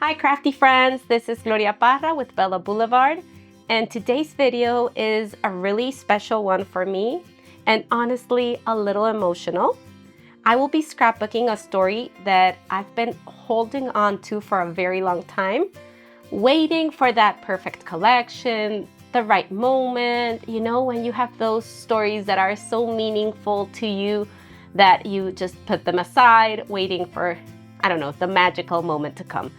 Hi crafty friends, this is Gloria Parra with Bella Blvd, and today's video is a really special one for me and honestly a little emotional. I will be scrapbooking a story that I've been holding on to for a very long time, waiting for that perfect collection, the right moment, you know, when you have those stories that are so meaningful to you that you just put them aside, waiting for, I don't know, the magical moment to come.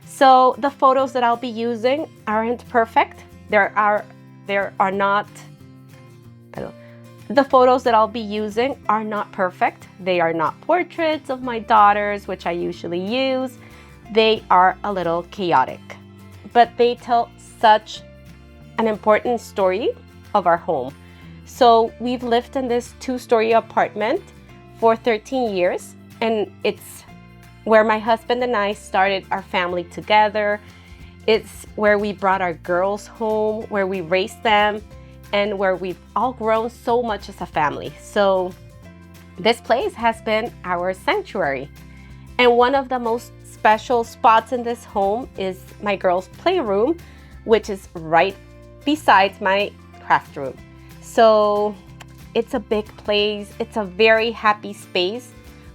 So the photos that I'll be using aren't perfect. The photos that I'll be using are not perfect. They are not portraits of my daughters, which I usually use. They are a little chaotic, but they tell such an important story of our home. So we've lived in this two-story apartment for 13 years, and it's where my husband and I started our family together. It's where we brought our girls home, where we raised them, and where we've all grown so much as a family. So this place has been our sanctuary. And one of the most special spots in this home is my girls' playroom, which is right beside my craft room. So it's a big place. It's a very happy space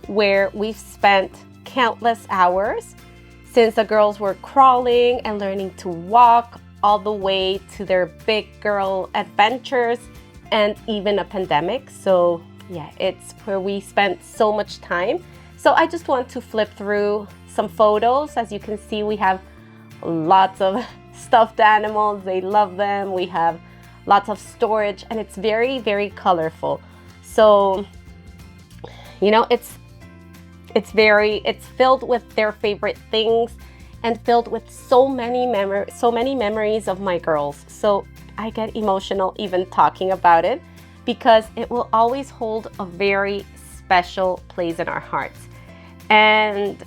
where we've spent countless hours since the girls were crawling and learning to walk, all the way to their big girl adventures and even a pandemic. So yeah, it's where we spent so much time. So I just want to flip through some photos. As you can see, we have lots of stuffed animals. They love them. We have lots of storage, and it's very, very colorful. So, you know, it's filled with their favorite things and filled with so many memories of my girls. So I get emotional even talking about it because it will always hold a very special place in our hearts. And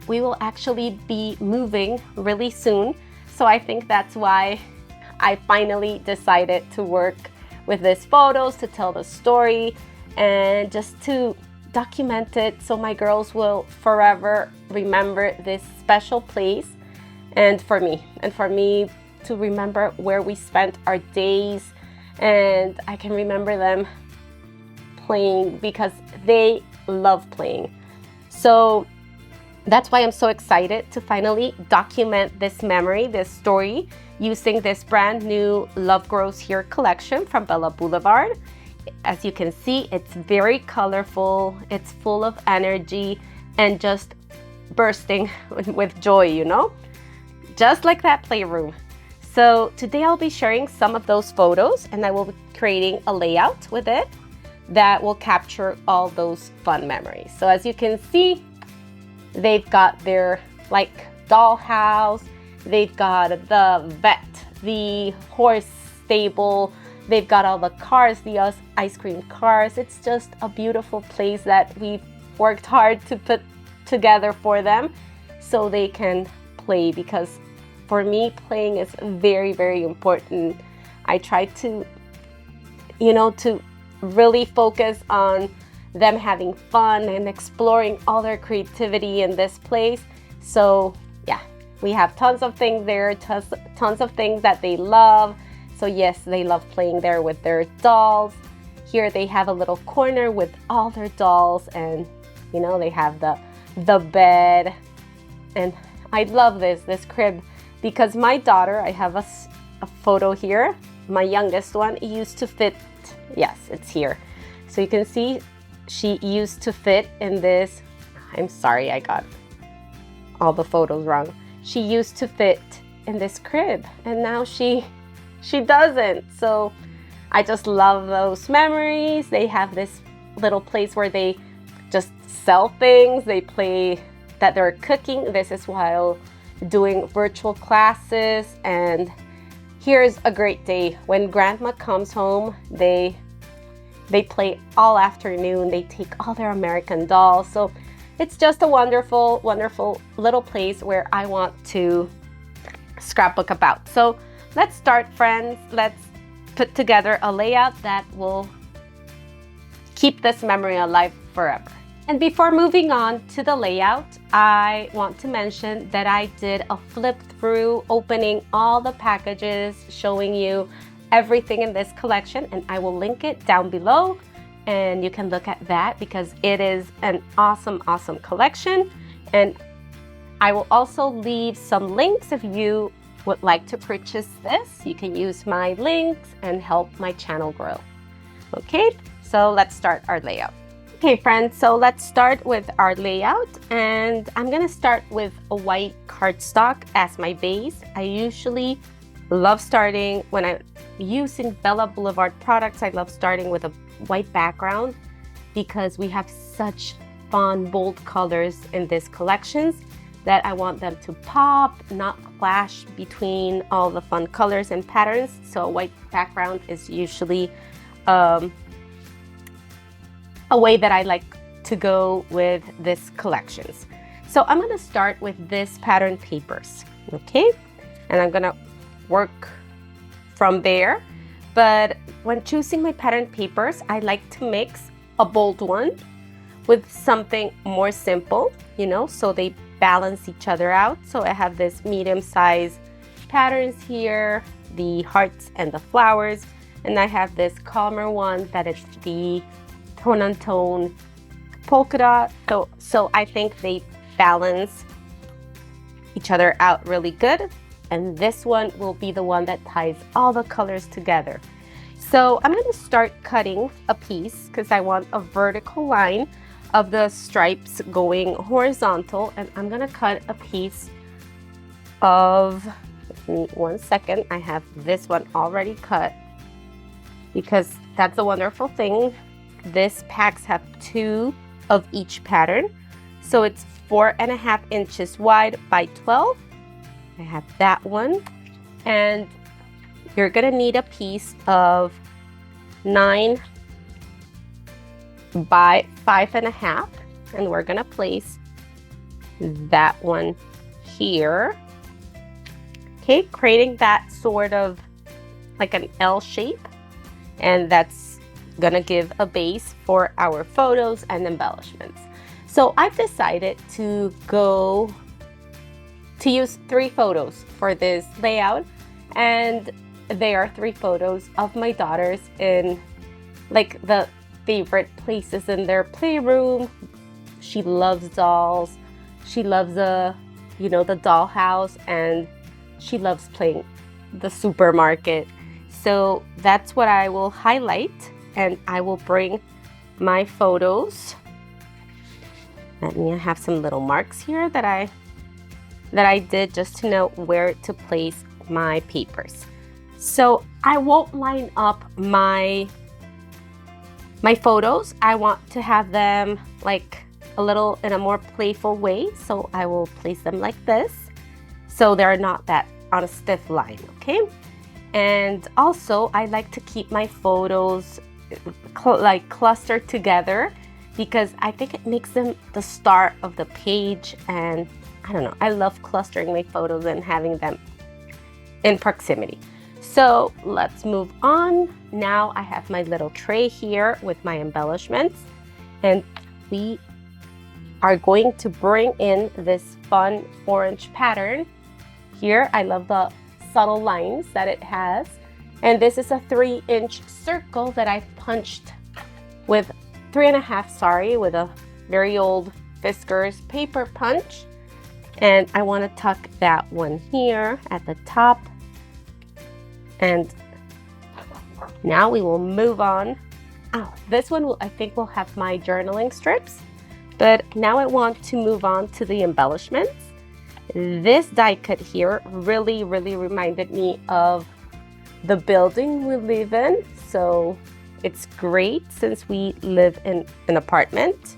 we will actually be moving really soon. So I think that's why I finally decided to work with these photos, to tell the story and just to document it so my girls will forever remember this special place, and for me to remember where we spent our days, and I can remember them playing because they love playing. So that's why I'm so excited to finally document this memory, this story, using this brand new Love Grows Here collection from Bella Blvd. As you can see, it's very colorful, it's full of energy and just bursting with joy, you know? Just like that playroom. So today I'll be sharing some of those photos, and I will be creating a layout with it that will capture all those fun memories. So as you can see, they've got their like dollhouse, they've got the vet, the horse stable, they've got all the cars, the ice cream cars. It's just a beautiful place that we've worked hard to put together for them so they can play, because for me, playing is very, very important. I try to, you know, to really focus on them having fun and exploring all their creativity in this place. So yeah, we have tons of things there, tons of things that they love. So yes, they love playing there with their dolls. Here they have a little corner with all their dolls, and you know, they have the bed. And I love this crib because my daughter, I have a photo here, my youngest one, used to fit, yes, it's here. So you can see she used to fit in this, I'm sorry, I got all the photos wrong. She used to fit in this crib, and now she doesn't. So I just love those memories. They have this little place where they just sell things. They play that they're cooking. This is while doing virtual classes. And here's a great day. When grandma comes home, they play all afternoon. They take all their American dolls. So it's just a wonderful, wonderful little place where I want to scrapbook about. So let's start, friends. Let's put together a layout that will keep this memory alive forever. And before moving on to the layout, I want to mention that I did a flip through opening all the packages, showing you everything in this collection, and I will link it down below and you can look at that because it is an awesome collection. And I will also leave some links if you would like to purchase this. You can use my links and help my channel grow. Okay, so let's start our layout. Okay friends, so let's start with our layout, and I'm gonna start with a white cardstock as my base. I usually love starting when I'm using Bella Blvd products. I love starting with a white background because we have such fun, bold colors in these collections that I want them to pop, not clash between all the fun colors and patterns. So a white background is usually a way that I like to go with these collections. So I'm gonna start with this pattern papers, okay? And I'm gonna work from there. But when choosing my pattern papers, I like to mix a bold one with something more simple, you know, so they balance each other out. So I have this medium-sized patterns here, the hearts and the flowers, and I have this calmer one that is the tone-on-tone polka dot. So I think they balance each other out really good. And this one will be the one that ties all the colors together. So I'm going to start cutting a piece because I want a vertical line of the stripes going horizontal, and I'm going to cut a piece of, give me 1 second, I have this one already cut because that's a wonderful thing. This packs have 2 of each pattern, so it's 4.5 inches wide by 12. I have that one, and you're gonna need a piece of 9 by 5.5, and we're gonna place that one here. Okay, creating that sort of like an L shape, and that's gonna give a base for our photos and embellishments. So I've decided to use 3 photos for this layout, and they are 3 photos of my daughters in like the favorite places in their playroom. She loves dolls, she loves the dollhouse, and she loves playing the supermarket. So that's what I will highlight, and I will bring my photos. Let me have some little marks here that I did just to know where to place my papers. So I won't line up my photos. I want to have them like a little in a more playful way. So I will place them like this, so they're not that on a stiff line, okay? And also I like to keep my photos like clustered together because I think it makes them the start of the page, and I don't know, I love clustering my photos and having them in proximity. So let's move on. Now I have my little tray here with my embellishments, and we are going to bring in this fun orange pattern here. I love the subtle lines that it has, and this is a 3-inch circle that I've punched with 3.5, with a very old Fiskars paper punch. And I want to tuck that one here at the top. And now we will move on. Oh, this one I think will have my journaling strips. But now I want to move on to the embellishments. This die cut here really reminded me of the building we live in. So it's great since we live in an apartment.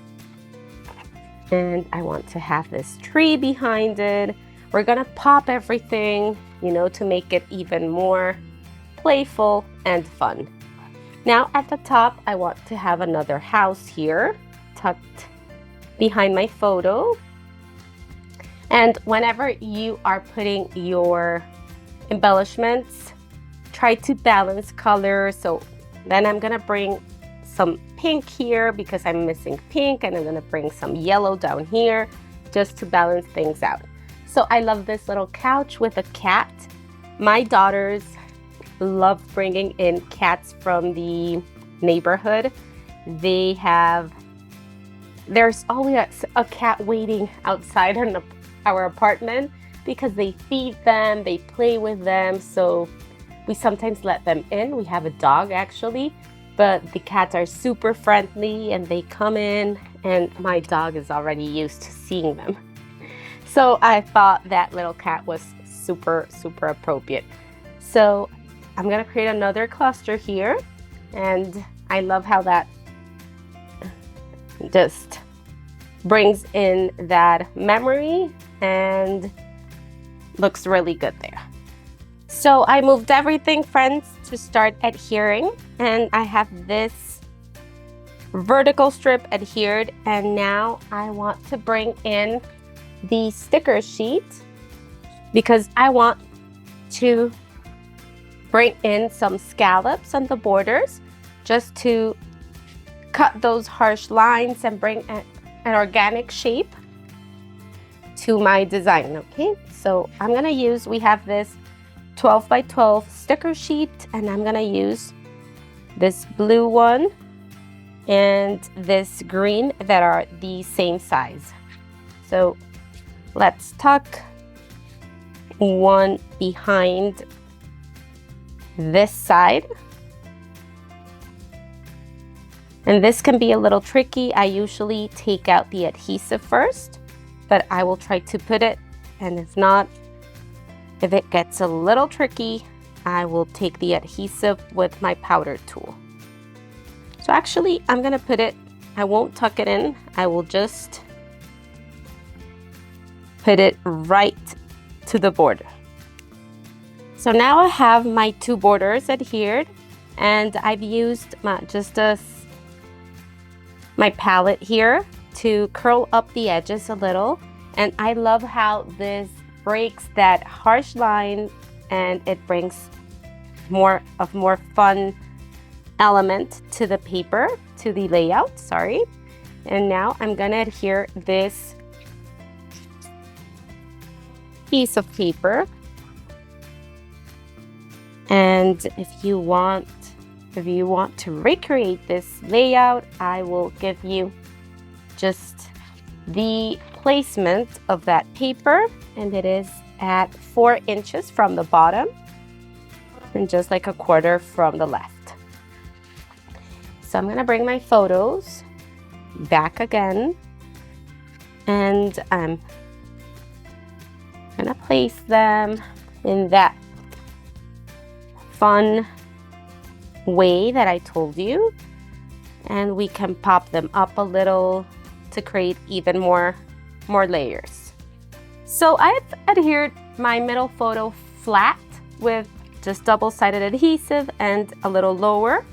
And I want to have this tree behind it. We're gonna pop everything, you know, to make it even more playful and fun. Now at the top, I want to have another house here tucked behind my photo. And whenever you are putting your embellishments, try to balance color. So then I'm gonna bring some pink here because I'm missing pink, and I'm gonna bring some yellow down here just to balance things out. So I love this little couch with a cat. My daughters love bringing in cats from the neighborhood. There's always a cat waiting outside our apartment because they feed them, they play with them. So we sometimes let them in. We have a dog actually, but the cats are super friendly and they come in, and my dog is already used to seeing them. So I thought that little cat was super, super appropriate. So I'm gonna create another cluster here, and I love how that just brings in that memory and looks really good there. So I moved everything, friends, to start adhering, and I have this vertical strip adhered, and now I want to bring in the sticker sheet because I want to bring in some scallops on the borders just to cut those harsh lines and bring an organic shape to my design. Okay, so I'm gonna use, we have this 12 by 12 sticker sheet, and I'm gonna use this blue one and this green that are the same size. So let's tuck one behind this side. And this can be a little tricky. I usually take out the adhesive first, but I will try to put it, and if it gets a little tricky, I will take the adhesive with my powder tool. So actually, I'm gonna put it, I won't tuck it in, I will just put it right to the border. So now I have my two borders adhered, and I've used my palette here to curl up the edges a little. And I love how this breaks that harsh line, and it brings more fun element to the paper, to the layout, sorry. And now I'm gonna adhere this piece of paper. And if you want to recreate this layout, I will give you just the placement of that paper, and it is at 4 inches from the bottom and just like a quarter from the left. So I'm gonna bring my photos back again, and I'm gonna place them in that fun way that I told you, and we can pop them up a little to create even more layers. So I've adhered my middle photo flat with just double-sided adhesive, and a little lower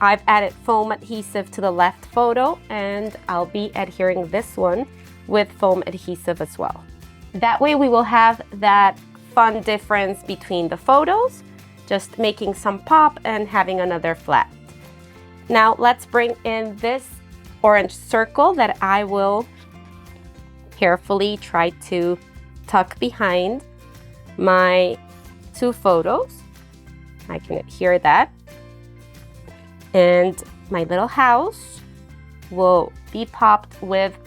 I've added foam adhesive to the left photo, and I'll be adhering this one with foam adhesive as well. That way we will have that fun difference between the photos, just making some pop and having another flat. Now let's bring in this orange circle that I will carefully try to tuck behind my two photos. I can adhere that. And my little house will be popped with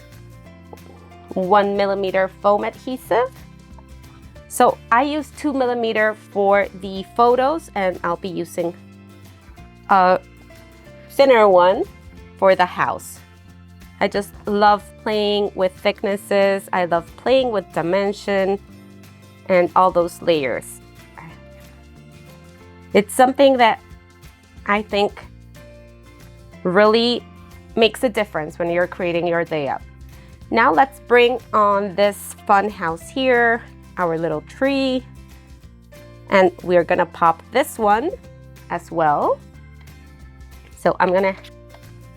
1mm foam adhesive. So I use 2mm for the photos, and I'll be using a thinner one for the house. I just love playing with thicknesses. I love playing with dimension and all those layers. It's something that I think really makes a difference when you're creating your layout. Now let's bring on this fun house here, our little tree, and we're gonna pop this one as well. So I'm gonna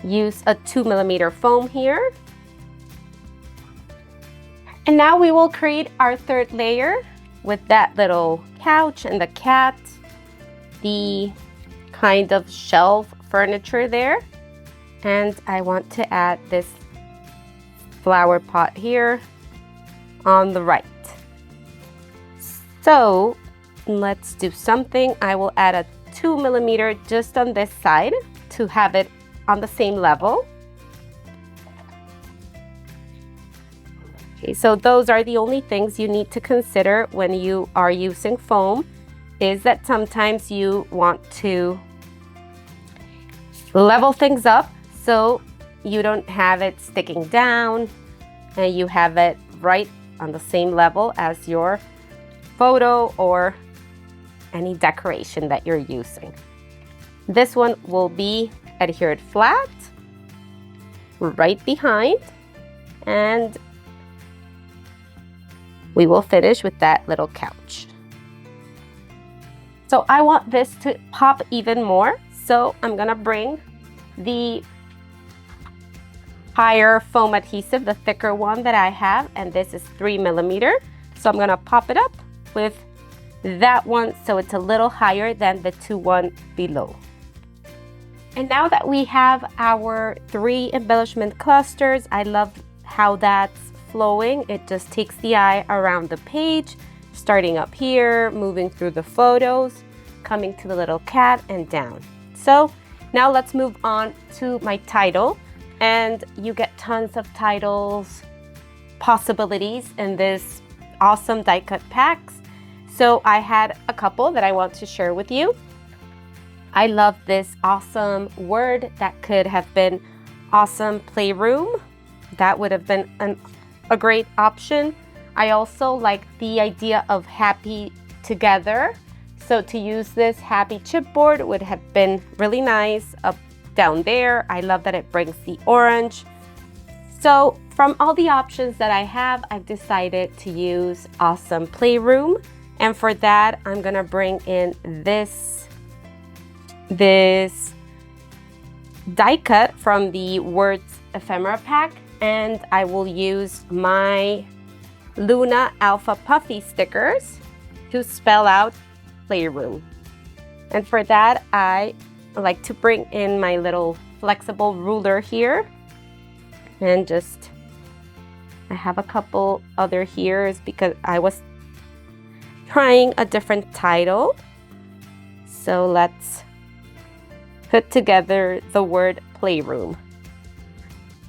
use a 2mm foam here. And now we will create our third layer with that little couch and the cat, the kind of shelf furniture there. And I want to add this flower pot here on the right. So let's do something. I will add a 2mm just on this side to have it on the same level. Okay, so those are the only things you need to consider when you are using foam, is that sometimes you want to level things up so you don't have it sticking down and you have it right on the same level as your photo or any decoration that you're using. This one will be adhered flat right behind, and we will finish with that little couch. So I want this to pop even more, so I'm gonna bring the higher foam adhesive, the thicker one that I have, and this is 3mm. So I'm gonna pop it up with that one so it's a little higher than the one below. And now that we have our 3 embellishment clusters, I love how that's flowing. It just takes the eye around the page, starting up here, moving through the photos, coming to the little cat and down. So now let's move on to my title, and you get tons of titles possibilities in this awesome die cut packs. So I had a couple that I want to share with you. I love this awesome word that could have been awesome playroom. That would have been a great option. I also like the idea of happy together. So to use this happy chipboard would have been really nice up down there. I love that it brings the orange. So from all the options that I have, I've decided to use awesome playroom. And for that, I'm gonna bring in this die cut from the Words Ephemera pack, and I will use my Luna Alpha Puffy stickers to spell out playroom. And for that, I like to bring in my little flexible ruler here, and I have a couple other here because I was trying a different title. So let's put together the word playroom.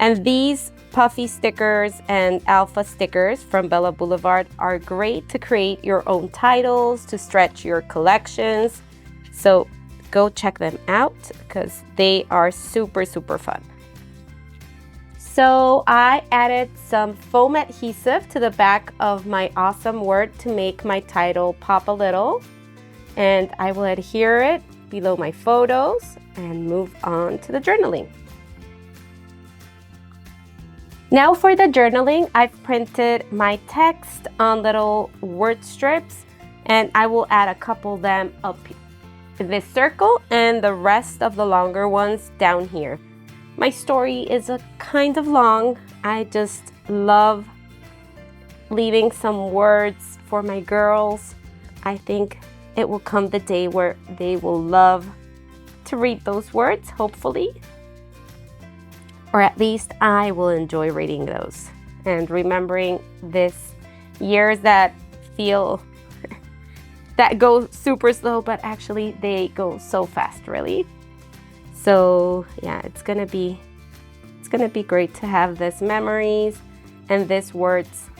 And these puffy stickers and alpha stickers from Bella Blvd are great to create your own titles, to stretch your collections. So go check them out because they are super, super fun. So I added some foam adhesive to the back of my awesome word to make my title pop a little. And I will adhere it below my photos and move on to the journaling. Now for the journaling, I've printed my text on little word strips, and I will add a couple of them up this circle and the rest of the longer ones down here. My story is a kind of long. I just love leaving some words for my girls. I think it will come the day where they will love to read those words, hopefully. Or at least I will enjoy reading those and remembering this years that feel that go super slow, but actually they go so fast, really. So yeah, it's gonna be great to have these memories and these words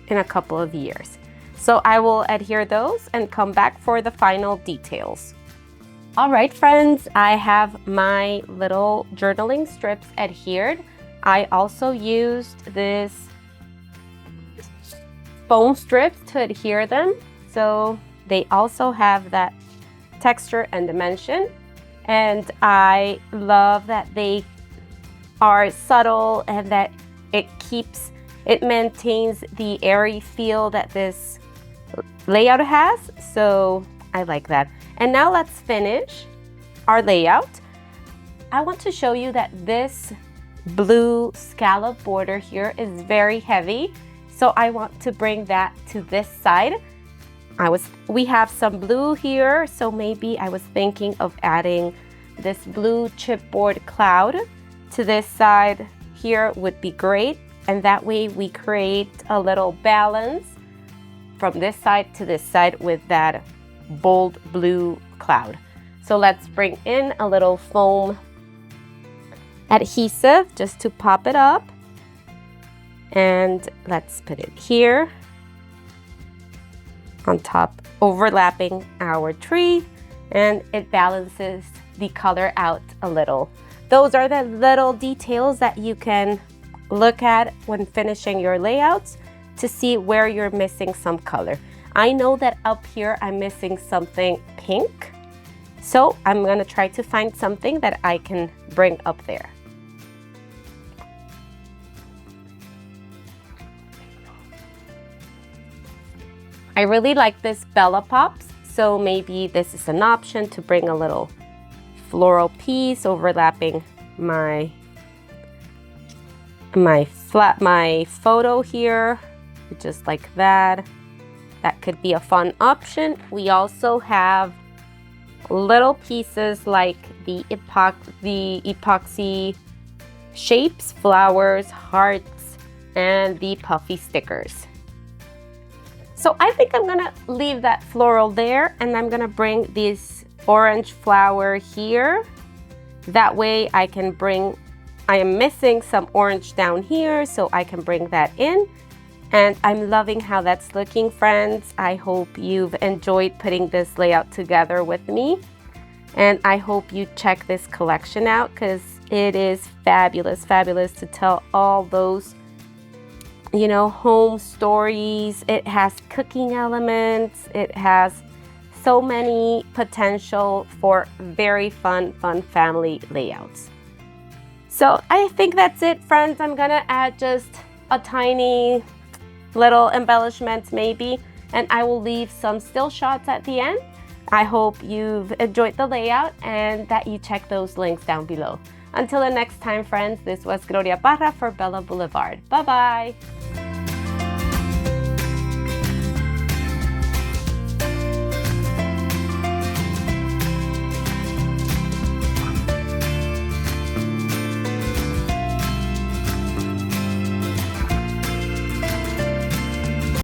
in a couple of years. So I will adhere those and come back for the final details. All right, friends, I have my little journaling strips adhered. I also used this foam strips to adhere them. So they also have that texture and dimension. And I love that they are subtle and that it maintains the airy feel that this layout has. So I like that. And now let's finish our layout. I want to show you that this blue scallop border here is very heavy. So I want to bring that to this side. We have some blue here, so maybe I was thinking of adding this blue chipboard cloud to this side here would be great. and that way we create a little balance from this side to this side with that bold blue cloud. So let's bring in a little foam adhesive just to pop it up, and let's put it here on top, overlapping our tree, and it balances the color out a little. Those are the little details that you can look at when finishing your layouts to see where you're missing some color. I know that up here I'm missing something pink, so I'm gonna try to find something that I can bring up there. I really like this Bella Pops, so maybe this is an option to bring a little floral piece overlapping my photo here, just like that. That could be a fun option. We also have little pieces like the epoxy shapes, flowers, hearts, and the puffy stickers. So I think I'm gonna leave that floral there, and I'm gonna bring this orange flower here. That way I am missing some orange down here, so I can bring that in. And I'm loving how that's looking, friends. I hope you've enjoyed putting this layout together with me. And I hope you check this collection out, because it is fabulous, fabulous to tell all those, you know, home stories. It has cooking elements. It has so many potential for very fun family layouts. So I think that's it, friends. I'm gonna add just a tiny little embellishment maybe, and I will leave some still shots at the end. I hope you've enjoyed the layout and that you check those links down below. Until the next time, friends, this was Gloria Parra for Bella Blvd. Bye-bye.